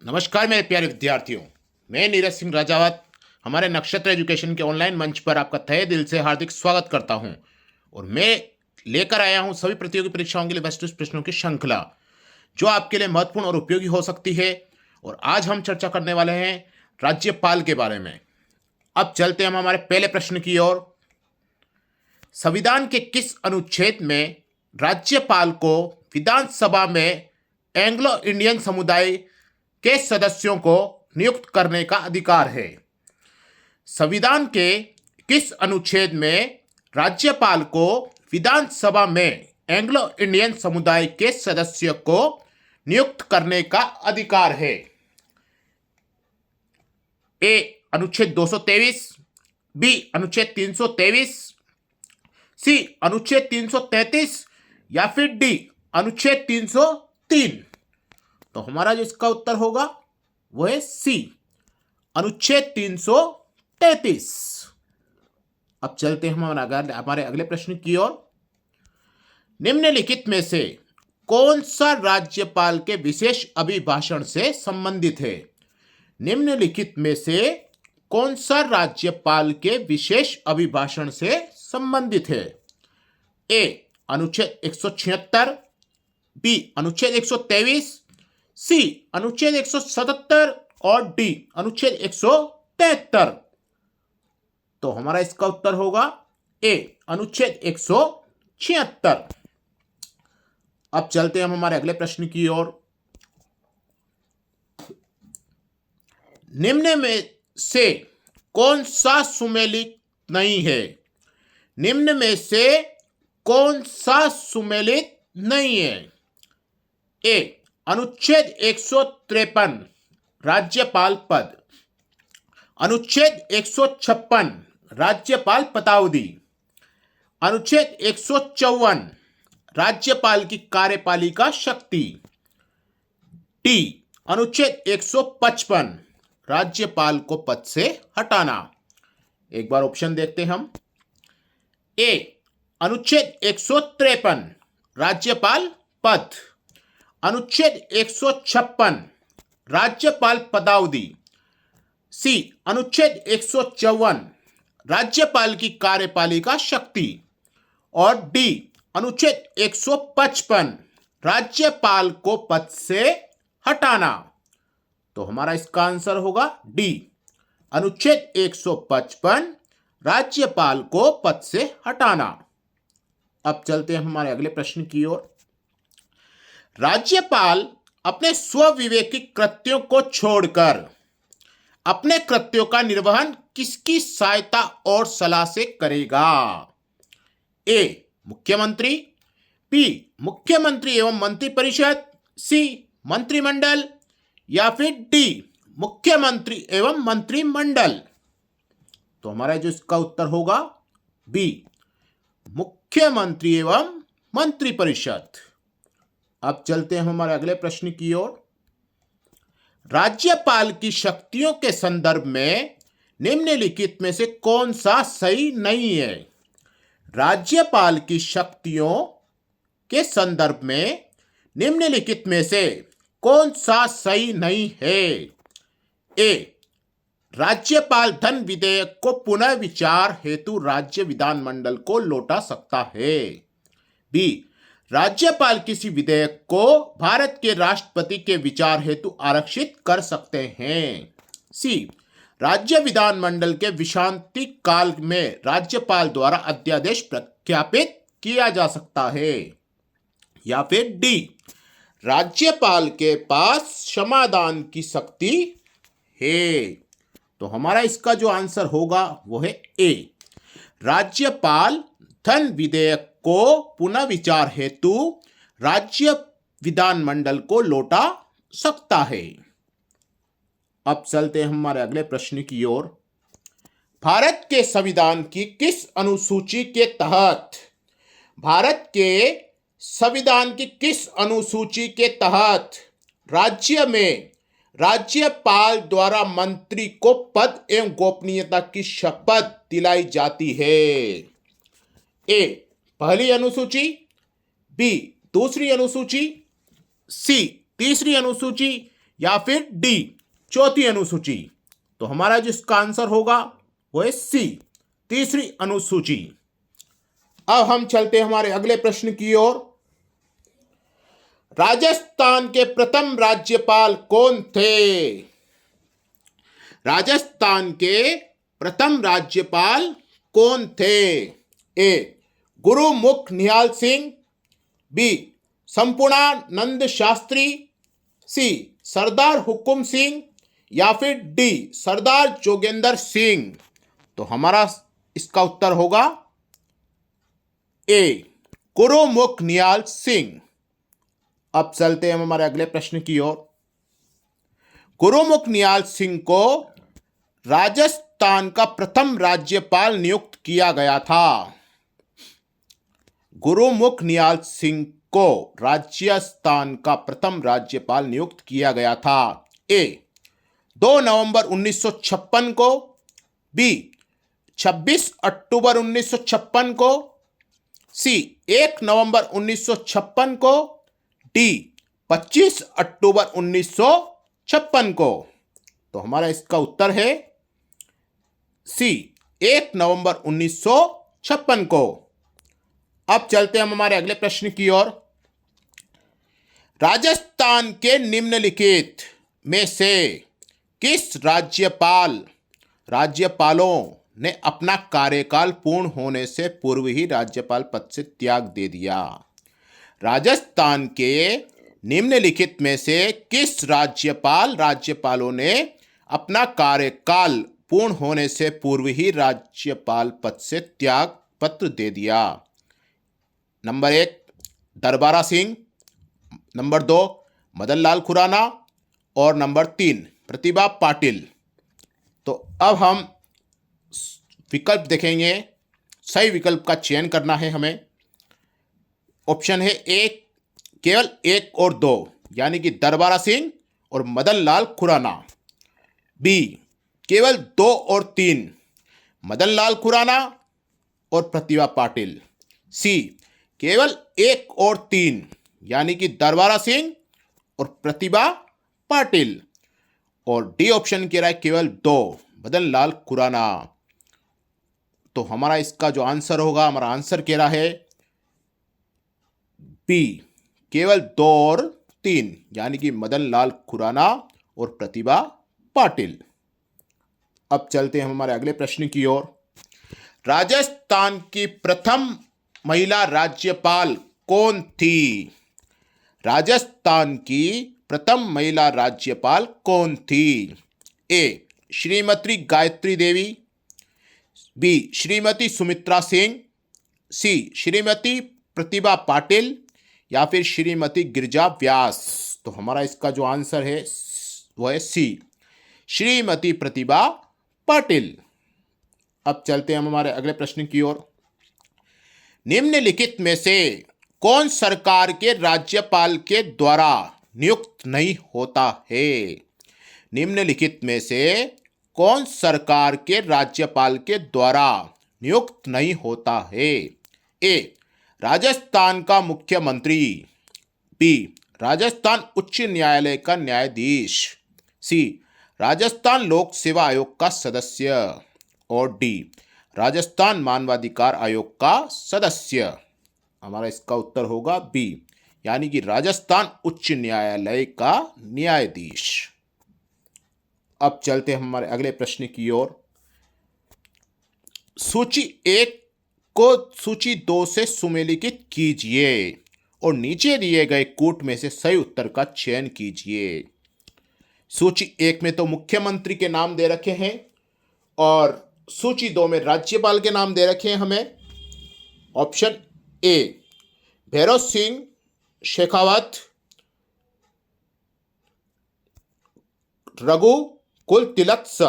नमस्कार मेरे प्यारे विद्यार्थियों। मैं नीरज सिंह राजावत हमारे नक्षत्र एजुकेशन के ऑनलाइन मंच पर आपका तहे दिल से हार्दिक स्वागत करता हूं और मैं लेकर आया हूं सभी प्रतियोगी परीक्षाओं के लिए वस्तुनिष्ठ प्रश्नों की श्रृंखला जो आपके लिए महत्वपूर्ण और उपयोगी हो सकती है। और आज हम चर्चा करने वाले हैं राज्यपाल के बारे में। अब चलते हम हमारे पहले प्रश्न की ओर। संविधान के किस अनुच्छेद में राज्यपाल को विधानसभा में एंग्लो इंडियन समुदाय के सदस्यों को नियुक्त करने का अधिकार है? संविधान के किस अनुच्छेद में राज्यपाल को विधानसभा में एंग्लो इंडियन समुदाय के सदस्य को नियुक्त करने का अधिकार है? ए अनुच्छेद 223, बी अनुच्छेद 323, सी अनुच्छेद 333 या फिर डी अनुच्छेद 303। तो हमारा जो इसका उत्तर होगा वो है सी अनुच्छेद 333। अब चलते हैं हमारे अगले प्रश्न की ओर। निम्नलिखित में से कौन सा राज्यपाल के विशेष अभिभाषण से संबंधित है? निम्नलिखित में से कौन सा राज्यपाल के विशेष अभिभाषण से संबंधित है? ए अनुच्छेद 176, बी अनुच्छेद 123, सी अनुच्छेद 177 और डी अनुच्छेद 173। तो हमारा इसका उत्तर होगा ए अनुच्छेद 176। अब चलते हैं हम हमारे अगले प्रश्न की ओर। निम्न में से कौन सा सुमेलित नहीं है? निम्न में से कौन सा सुमेलित नहीं है? ए अनुच्छेद 153 राज्यपाल पद, अनुच्छेद 156 राज्यपाल पदावधि, अनुच्छेद 154 राज्यपाल की कार्यपालिका शक्ति, डी अनुच्छेद 155 राज्यपाल को पद से हटाना। एक बार ऑप्शन देखते हम। ए अनुच्छेद 153 राज्यपाल पद, अनुच्छेद 156 राज्यपाल पदावधि, सी अनुच्छेद 154 राज्यपाल की कार्यपालिका शक्ति और डी अनुच्छेद 155 राज्यपाल को पद से हटाना। तो हमारा इसका आंसर होगा डी अनुच्छेद 155 राज्यपाल को पद से हटाना। अब चलते हैं हमारे अगले प्रश्न की ओर। राज्यपाल अपने स्वविवेकी कृत्यों को छोड़कर अपने कृत्यों का निर्वहन किसकी सहायता और सलाह से करेगा? ए मुख्यमंत्री, बी मुख्यमंत्री एवं मंत्रिपरिषद, सी मंत्रिमंडल या फिर डी मुख्यमंत्री एवं मंत्रिमंडल। तो हमारा जो इसका उत्तर होगा बी मुख्यमंत्री एवं मंत्रिपरिषद। अब चलते हैं हमारे अगले प्रश्न की ओर। राज्यपाल की शक्तियों के संदर्भ में निम्नलिखित में से कौन सा सही नहीं है? राज्यपाल की शक्तियों के संदर्भ में निम्नलिखित में से कौन सा सही नहीं है? ए राज्यपाल धन विधेयक को पुनः विचार हेतु राज्य विधानमंडल को लौटा सकता है। बी राज्यपाल किसी विधेयक को भारत के राष्ट्रपति के विचार हेतु आरक्षित कर सकते हैं। सी राज्य विधानमंडल के विश्रांति काल में राज्यपाल द्वारा अध्यादेश प्रख्यापित किया जा सकता है। या फिर डी राज्यपाल के पास क्षमादान की शक्ति है। तो हमारा इसका जो आंसर होगा वो है ए राज्यपाल धन विधेयक को पुनः विचार हेतु राज्य विधानमंडल को लौटा सकता है। अब चलते हैं हमारे अगले प्रश्न की ओर। भारत के संविधान की किस अनुसूची के तहत भारत के संविधान की किस अनुसूची के तहत राज्य में राज्यपाल द्वारा मंत्री को पद एवं गोपनीयता की शपथ दिलाई जाती है? ए पहली अनुसूची, बी दूसरी अनुसूची, सी तीसरी अनुसूची या फिर डी चौथी अनुसूची। तो हमारा जिसका आंसर होगा वो है सी तीसरी अनुसूची। अब हम चलते हैं हमारे अगले प्रश्न की ओर। राजस्थान के प्रथम राज्यपाल कौन थे? राजस्थान के प्रथम राज्यपाल कौन थे? ए गुरुमुख निहाल सिंह, बी संपूर्णानंद शास्त्री, सी सरदार हुकुम सिंह, या फिर डी सरदार जोगेंद्र सिंह। तो हमारा इसका उत्तर होगा ए गुरुमुख निहाल सिंह। अब चलते हैं हमारे अगले प्रश्न की ओर। गुरुमुख निहाल सिंह को राजस्थान का प्रथम राज्यपाल नियुक्त किया गया था। गुरुमुख निहाल सिंह को राजस्थान का प्रथम राज्यपाल नियुक्त किया गया था। ए 2 नवंबर 1956 को, बी 26 अक्टूबर 1956 को, सी 1 नवंबर 1956 को, डी 25 अक्टूबर 1956 को। तो हमारा इसका उत्तर है सी 1 नवंबर 1956 को। अब चलते हैं हमारे अगले प्रश्न की ओर। राजस्थान के निम्नलिखित में से किस राज्यपालों ने अपना कार्यकाल पूर्ण होने से पूर्व ही राज्यपाल पद से त्याग दे दिया? राजस्थान के निम्नलिखित में से किस राज्यपालों ने अपना कार्यकाल पूर्ण होने से पूर्व ही राज्यपाल पद से त्याग पत्र दे दिया? नंबर 1 दरबारा सिंह, नंबर 2 मदन लाल खुराना और नंबर 3 प्रतिभा पाटिल। तो अब हम विकल्प देखेंगे, सही विकल्प का चयन करना है हमें। ऑप्शन है एक केवल 1 और 2 यानी कि दरबारा सिंह और मदन लाल खुराना, बी केवल 2 और 3 मदन लाल खुराना और प्रतिभा पाटिल, सी केवल 1 और 3 यानी कि दरबारा सिंह और प्रतिभा पाटिल, और डी ऑप्शन कह रहा है केवल 2 मदन लाल खुराना। तो हमारा इसका जो आंसर होगा, हमारा आंसर कह रहा है बी केवल 2 और 3 यानी कि मदन लाल खुराना और प्रतिभा पाटिल। अब चलते हैं हमारे अगले प्रश्न की ओर। राजस्थान की प्रथम महिला राज्यपाल कौन थी? राजस्थान की प्रथम महिला राज्यपाल कौन थी? ए श्रीमती गायत्री देवी, बी श्रीमती सुमित्रा सिंह, सी श्रीमती प्रतिभा पाटिल, या फिर श्रीमती गिरिजा व्यास। तो हमारा इसका जो आंसर है वो है सी श्रीमती प्रतिभा पाटिल। अब चलते हैं हम हमारे अगले प्रश्न की ओर। निम्नलिखित में से कौन सरकार के राज्यपाल के द्वारा नियुक्त नहीं होता है? निम्नलिखित में से कौन सरकार के राज्यपाल के द्वारा नियुक्त नहीं होता है? ए राजस्थान का मुख्यमंत्री, बी राजस्थान उच्च न्यायालय का न्यायाधीश, सी राजस्थान लोक सेवा आयोग का सदस्य, और डी राजस्थान मानवाधिकार आयोग का सदस्य। हमारा इसका उत्तर होगा बी यानी कि राजस्थान उच्च न्यायालय का न्यायाधीश। अब चलते हैं हमारे अगले प्रश्न की ओर। सूची 1 को सूची 2 से सुमेलित कीजिए और नीचे दिए गए कूट में से सही उत्तर का चयन कीजिए। सूची 1 में तो मुख्यमंत्री के नाम दे रखे हैं और सूची 2 में राज्यपाल के नाम दे रखे हैं हमें। ऑप्शन ए भैरव सिंह शेखावत, रघु कुल तिलक स,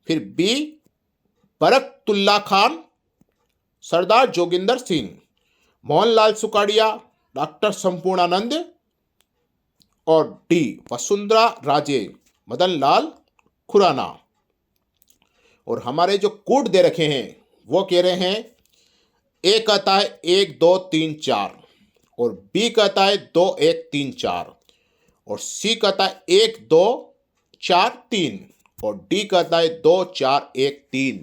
फिर बी बरकतुल्ला खान, सरदार जोगिंदर सिंह, मोहनलाल सुखाड़िया, डॉक्टर संपूर्णानंद, और डी वसुंधरा राजे, मदन लाल खुराना। और हमारे जो कोड दे रखे हैं वो कह रहे हैं ए कहता है 1 2 3 4 और बी कहता है 2 1 3 4 और सी कहता है 1 2 4 3 और डी कहता है 2 4 1 3।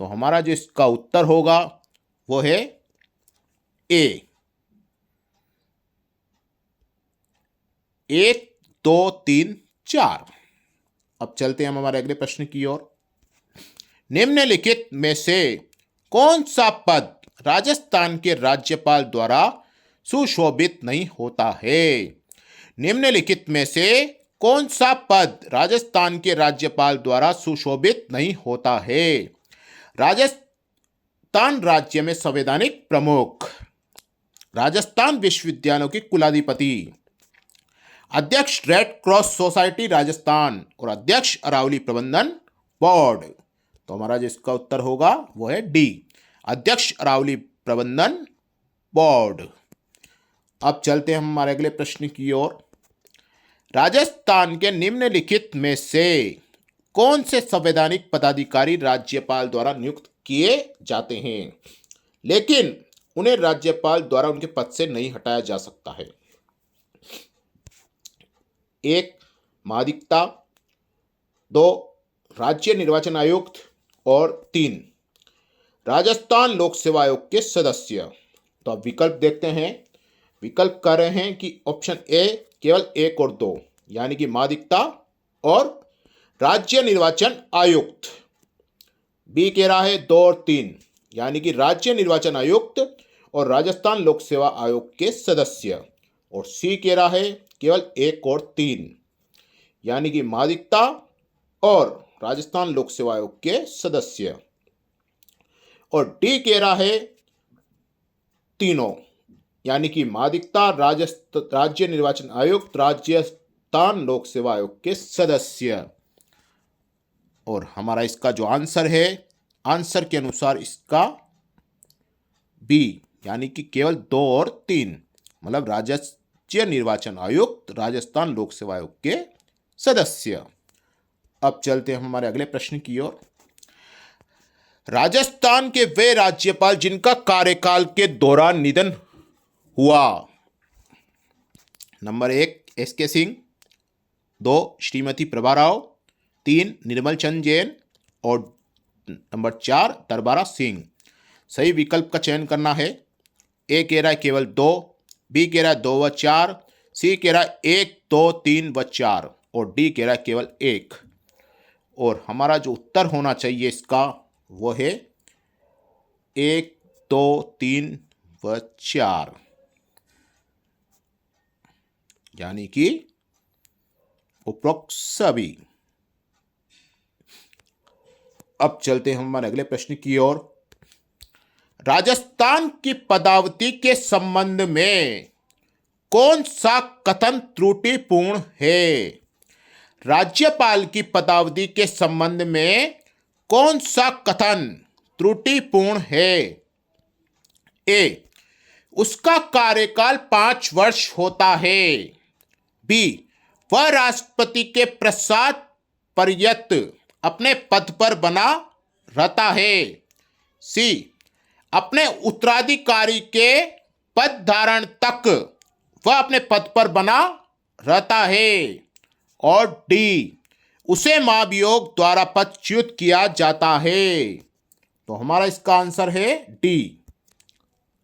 तो हमारा जो इसका उत्तर होगा वो है ए 1 2 3 4। अब चलते हैं हम हमारे अगले प्रश्न की ओर। निम्नलिखित में से कौन सा पद राजस्थान के राज्यपाल द्वारा सुशोभित नहीं होता है? निम्नलिखित में से कौन सा पद राजस्थान के राज्यपाल द्वारा सुशोभित नहीं होता है? राजस्थान राज्य में संवैधानिक प्रमुख, राजस्थान विश्वविद्यालयों के कुलाधिपति, अध्यक्ष रेड क्रॉस सोसाइटी राजस्थान और अध्यक्ष अरावली प्रबंधन बोर्ड। तो हमारा जो इसका उत्तर होगा वो है डी, अध्यक्ष अरावली प्रबंधन बोर्ड। अब चलते हैं हम हमारे अगले प्रश्न की ओर। राजस्थान के निम्नलिखित में से कौन से संवैधानिक पदाधिकारी राज्यपाल द्वारा नियुक्त किए जाते हैं लेकिन उन्हें राज्यपाल द्वारा उनके पद से नहीं हटाया जा सकता है? 1 महाधिवक्ता, 2 राज्य निर्वाचन आयुक्त और 3 राजस्थान लोक सेवा आयोग के सदस्य। तो अब विकल्प देखते हैं। विकल्प कह रहे हैं कि ऑप्शन ए केवल 1 और 2 यानी कि महाधिवक्ता और राज्य निर्वाचन आयुक्त, बी कह रहा है 2 और 3 यानी कि राज्य निर्वाचन आयुक्त और राजस्थान लोक सेवा आयोग के सदस्य, और सी कह रहा है केवल 1 और 3 यानी कि महाधिवक्ता और राजस्थान लोक सेवा आयोग के सदस्य, और डी कह रहा है तीनों यानी कि महाधिवक्ता, राज्य निर्वाचन आयुक्त, राजस्थान लोक सेवा आयोग के सदस्य। और हमारा इसका जो आंसर है, आंसर के अनुसार इसका बी यानी कि केवल 2 और 3 मतलब राज्य निर्वाचन आयुक्त, राजस्थान लोक सेवा आयोग के सदस्य। अब चलते हैं हमारे अगले प्रश्न की ओर। राजस्थान के वे राज्यपाल जिनका कार्यकाल के दौरान निधन हुआ। Number 1 S K. सिंह, 2 श्रीमती प्रभा राव, 3 निर्मल चंद जैन और नंबर 4 दरबारा सिंह। सही विकल्प का चयन करना है। ए कह रहा है केवल 2, बी कह रहा है 2 व 4, सी कह रहा है 1 2 3 व 4 और डी कह रहा है केवल 1। और हमारा जो उत्तर होना चाहिए इसका वो है 1 2 3 व 4 यानी कि उपरोक्त सभी। अब चलते हैं हमारे अगले प्रश्न की ओर। राजस्थान की पदावती के संबंध में कौन सा कथन त्रुटिपूर्ण है? राज्यपाल की पदावधि के संबंध में कौन सा कथन त्रुटिपूर्ण है? ए उसका कार्यकाल 5 वर्ष होता है, बी वह राष्ट्रपति के प्रसाद पर्यंत अपने पद पर बना रहता है, सी अपने उत्तराधिकारी के पद धारण तक वह अपने पद पर बना रहता है, और डी उसे महाभियोग द्वारा पदच्युत किया जाता है। तो हमारा इसका आंसर है डी।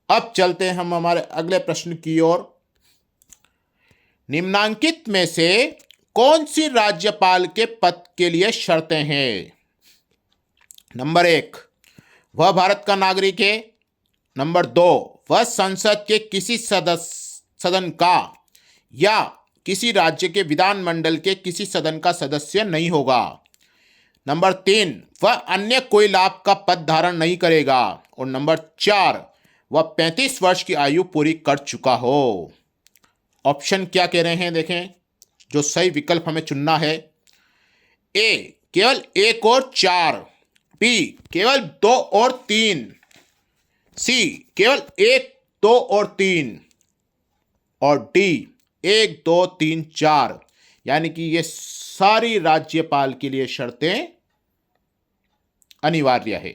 अब चलते हैं हम हमारे अगले प्रश्न की ओर। निम्नांकित में से कौन सी राज्यपाल के पद के लिए शर्तें हैं? नंबर 1 वह भारत का नागरिक है, नंबर 2 वह संसद के किसी सदन का या किसी राज्य के विधानमंडल के किसी सदन का सदस्य नहीं होगा, नंबर 3 वह अन्य कोई लाभ का पद धारण नहीं करेगा, और नंबर 4 वह 35 वर्ष की आयु पूरी कर चुका हो। ऑप्शन क्या कह रहे हैं देखें, जो सही विकल्प हमें चुनना है। ए केवल 1 और 4, बी केवल 2 और 3, सी केवल 1 2 और 3 और डी 1 2 3 4 यानी कि ये सारी राज्यपाल के लिए शर्तें अनिवार्य है।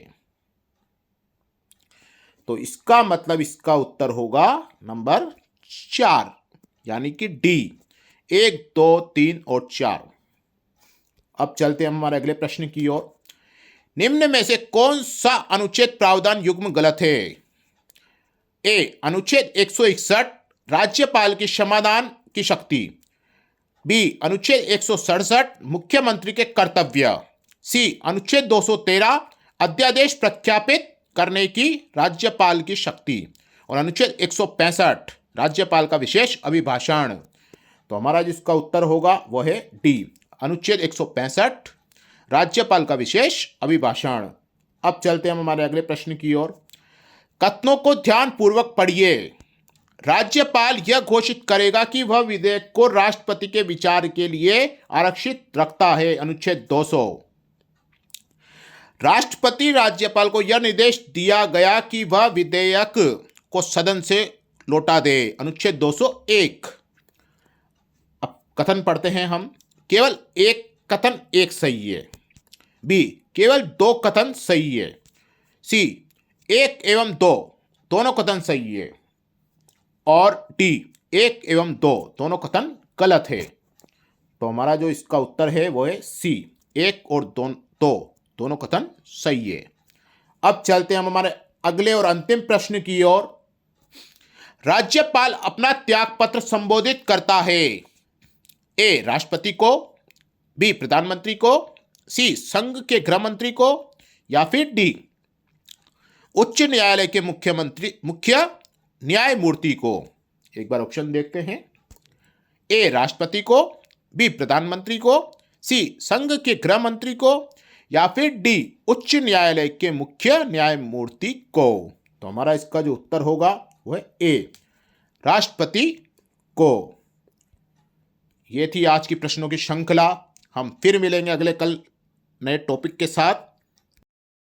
तो इसका मतलब इसका उत्तर होगा नंबर 4 यानी कि डी 1, 2, 3 और 4। अब चलते हैं हमारे अगले प्रश्न की ओर। निम्न में से कौन सा अनुच्छेद प्रावधान युग्म गलत है? ए, अनुच्छेद 161 राज्यपाल की क्षमादान की शक्ति। बी, अनुच्छेद 167 मुख्यमंत्री के कर्तव्य। सी, अनुच्छेद 213 अध्यादेश प्रख्यापित करने की राज्यपाल की शक्ति। और अनुच्छेद 165 राज्यपाल का विशेष अभिभाषण। तो हमारा जिसका उत्तर होगा वह है डी, अनुच्छेद 165 राज्यपाल का विशेष अभिभाषण। अब चलते हैं हम हमारे अगले प्रश्न की ओर। कथनों को ध्यान पूर्वक पढ़िए। राज्यपाल यह घोषित करेगा कि वह विधेयक को राष्ट्रपति के विचार के लिए आरक्षित रखता है। अनुच्छेद 200। राष्ट्रपति राज्यपाल को यह निर्देश दिया गया कि वह विधेयक को सदन से लौटा दे। अनुच्छेद 201। अब कथन पढ़ते हैं हम। केवल एक कथन एक सही है। बी, केवल 2 कथन सही है। सी, 1 एवं 2 दोनों कथन सही है। और डी, 1 एवं 2 दोनों कथन गलत है। तो हमारा जो इसका उत्तर है वो है सी, 1 और 2 दोनों कथन सही है। अब चलते हैं हम हमारे अगले और अंतिम प्रश्न की ओर। राज्यपाल अपना त्यागपत्र संबोधित करता है। ए, राष्ट्रपति को। बी, प्रधानमंत्री को। सी, संघ के गृह मंत्री को। या फिर डी, उच्च न्यायालय के मुख्य न्यायमूर्ति को। एक बार ऑप्शन देखते हैं। ए, राष्ट्रपति को। बी, प्रधानमंत्री को। सी, संघ के गृह मंत्री को। या फिर डी, उच्च न्यायालय के मुख्य न्यायमूर्ति को। तो हमारा इसका जो उत्तर होगा वो है ए, राष्ट्रपति को। ये थी आज की प्रश्नों की श्रृंखला। हम फिर मिलेंगे अगले कल नए टॉपिक के साथ।